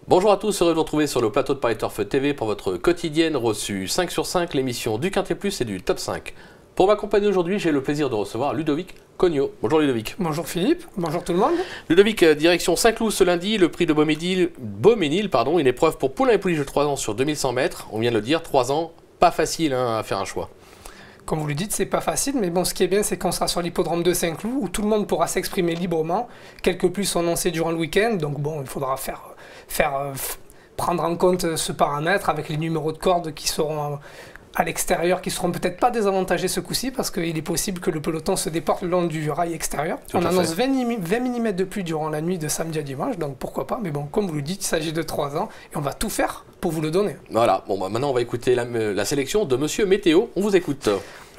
Bonjour à tous, heureux de vous retrouver sur le plateau de Paris Turf TV pour votre quotidienne reçue 5 sur 5, l'émission du Quintet Plus et du Top 5. Pour m'accompagner aujourd'hui, j'ai le plaisir de recevoir Ludovic Cognot. Bonjour Ludovic. Bonjour Philippe, bonjour tout le monde. Ludovic, direction Saint-Cloud ce lundi, le prix de Beauménil, une épreuve pour poulain et pouliche de 3 ans sur 2100 mètres. On vient de le dire, 3 ans, pas facile à faire un choix. Comme vous le dites, c'est pas facile, mais bon, ce qui est bien, c'est qu'on sera sur l'hippodrome de Saint-Cloud, où tout le monde pourra s'exprimer librement. Quelques plus sont lancés durant le week-end, donc bon, il faudra prendre en compte ce paramètre avec les numéros de corde qui seront à l'extérieur, qui seront peut-être pas désavantagés ce coup-ci, parce qu'il est possible que le peloton se déporte le long du rail extérieur. On annonce 20 mm de pluie durant la nuit de samedi à dimanche, donc pourquoi pas, mais bon, comme vous le dites, il s'agit de 3 ans, et on va tout faire pour vous le donner. Voilà, bon, maintenant on va écouter la sélection de Monsieur Météo, on vous écoute.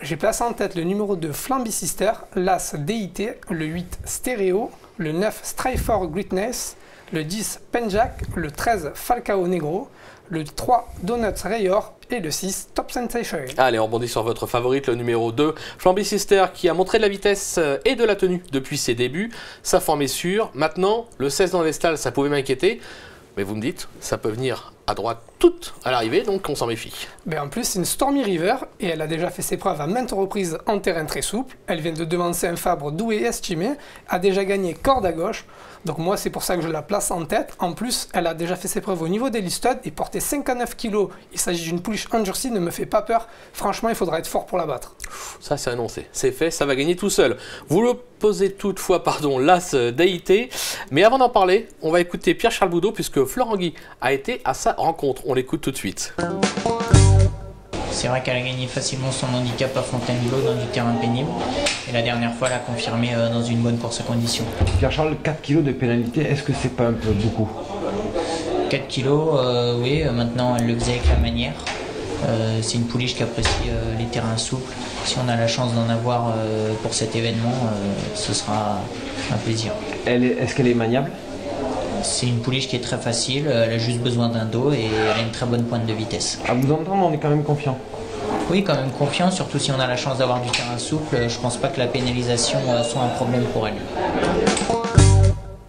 J'ai placé en tête le numéro 2 Flamby-Sister, l'As DIT, le 8 Stéréo, le 9 Strive for Greatness, le 10 Penjac, le 13 Falcao Negro, le 3 Donuts Rayor et le 6 Top Sensation. Allez, on rebondit sur votre favorite, le numéro 2, Flamby-Sister, qui a montré de la vitesse et de la tenue depuis ses débuts. Sa forme est sûre. Maintenant, le 16 dans les stalles, ça pouvait m'inquiéter. Mais vous me dites, ça peut venir à droite toute à l'arrivée, donc on s'en méfie. En plus, c'est une Stormy River et elle a déjà fait ses preuves à maintes reprises en terrain très souple. Elle vient de devancer un Fabre doué et estimé, a déjà gagné corde à gauche. Donc moi, c'est pour ça que je la place en tête. En plus, elle a déjà fait ses preuves au niveau des listed et porter 59 kg. Il s'agit d'une pouliche endurcie, ne me fait pas peur. Franchement, il faudra être fort pour la battre. Ça, c'est annoncé, c'est fait, ça va gagner tout seul. Vous le posez toutefois, l'As DIT. Mais avant d'en parler, on va écouter Pierre-Charles Boudot puisque Florent Guy a été à sa rencontre. On l'écoute tout de suite. C'est vrai qu'elle a gagné facilement son handicap à Fontainebleau dans du terrain pénible. Et la dernière fois, elle a confirmé dans une bonne course à conditions. Pierre-Charles, 4 kg de pénalité, est-ce que c'est pas un peu beaucoup? 4 kg, oui. Maintenant, elle le faisait avec la manière. C'est une pouliche qui apprécie les terrains souples. Si on a la chance d'en avoir pour cet événement, ce sera un plaisir. Est-ce qu'elle est maniable? C'est une pouliche qui est très facile, elle a juste besoin d'un dos et elle a une très bonne pointe de vitesse. À vous entendre, on est quand même confiant. Oui, quand même confiant, surtout si on a la chance d'avoir du terrain souple. Je pense pas que la pénalisation soit un problème pour elle.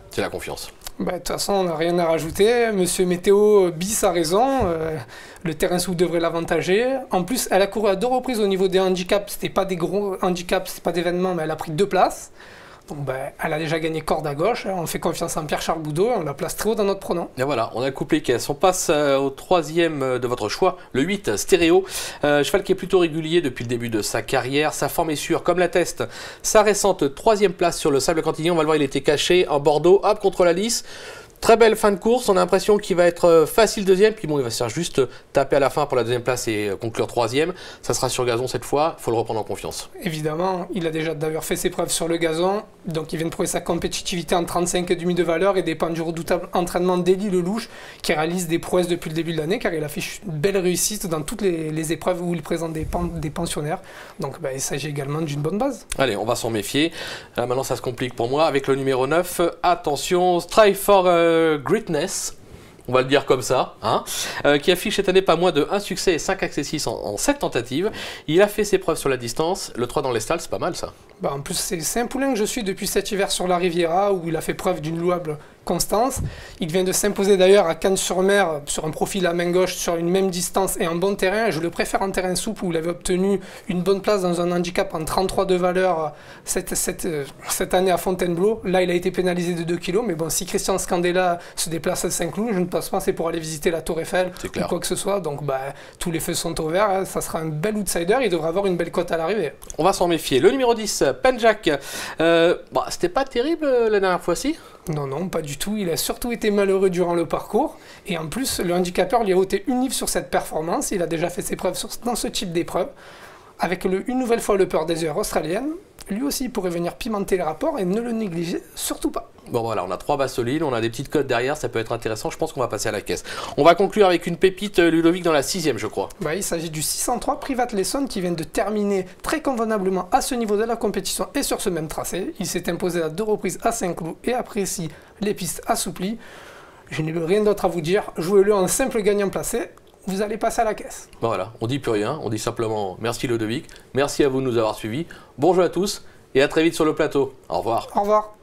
C'est la confiance. De toute façon, on n'a rien à rajouter. Monsieur Météo bis a raison. Le terrain souple devrait l'avantager. En plus, elle a couru à 2 reprises au niveau des handicaps. C'était pas des gros handicaps, c'était pas d'événements, mais elle a pris 2 places. Donc elle a déjà gagné corde à gauche, on fait confiance en Pierre-Charles Boudot, on la place très haut dans notre pronom. Et voilà, on a couplé caisse. On passe au 3e de votre choix, le 8 Stéréo. Cheval qui est plutôt régulier depuis le début de sa carrière, sa forme est sûre, comme l'atteste sa récente 3e place sur le sable cantigny. On va le voir, il était caché en Bordeaux, hop contre la lisse. Très belle fin de course, on a l'impression qu'il va être facile 2e, puis bon, il va se faire juste taper à la fin pour la 2e place et conclure 3e. Ça sera sur gazon cette fois, il faut le reprendre en confiance. Évidemment, il a déjà d'ailleurs fait ses preuves sur le gazon, donc il vient de prouver sa compétitivité en 35,5 de valeur et dépend du redoutable entraînement d'Élie Lelouch, qui réalise des prouesses depuis le début de l'année, car il a fait une belle réussite dans toutes les épreuves où il présente des pensionnaires. Donc il s'agit également d'une bonne base. Allez, on va s'en méfier. Là, maintenant, ça se complique pour moi avec le numéro 9. Attention, Strive for Greatness, on va le dire comme ça, qui affiche cette année pas moins de 1 succès et 5 accès en 7 tentatives. Il a fait ses preuves sur la distance, le 3 dans les stalles, c'est pas mal ça. En plus, c'est un poulain que je suis depuis cet hiver sur la Riviera, où il a fait preuve d'une louable constance. Il vient de s'imposer d'ailleurs à Cannes-sur-Mer sur un profil à main gauche sur une même distance et en bon terrain. Je le préfère en terrain souple où il avait obtenu une bonne place dans un handicap en 33 de valeur cette année à Fontainebleau. Là, il a été pénalisé de 2 kg, mais bon, si Christian Scandella se déplace à Saint-Cloud, je ne pense pas c'est pour aller visiter la Tour Eiffel ou quoi que ce soit. Donc tous les feux sont au vert, ça sera un bel outsider, il devrait avoir une belle cote à l'arrivée. On va s'en méfier. Le numéro 10, Penjac, c'était pas terrible la dernière fois-ci? Non, pas du tout. Il a surtout été malheureux durant le parcours. Et en plus, le handicapeur lui a ôté une livre sur cette performance. Il a déjà fait ses preuves dans ce type d'épreuve. Avec une nouvelle fois le Peur des heures australienne, lui aussi il pourrait venir pimenter les rapports et ne le négligez surtout pas. Bon voilà, on a 3 bases solides, on a des petites cotes derrière, ça peut être intéressant, je pense qu'on va passer à la caisse. On va conclure avec une pépite Ludovic dans la 6e je crois. Il s'agit du 603 Private Lesson qui vient de terminer très convenablement à ce niveau de la compétition et sur ce même tracé. Il s'est imposé à 2 reprises à Saint-Cloud et apprécie les pistes assouplies. Je n'ai rien d'autre à vous dire, jouez-le en simple gagnant placé. Vous allez passer à la caisse. Voilà, on dit plus rien, on dit simplement merci Ludovic, merci à vous de nous avoir suivis, bon jeu à tous et à très vite sur le plateau. Au revoir. Au revoir.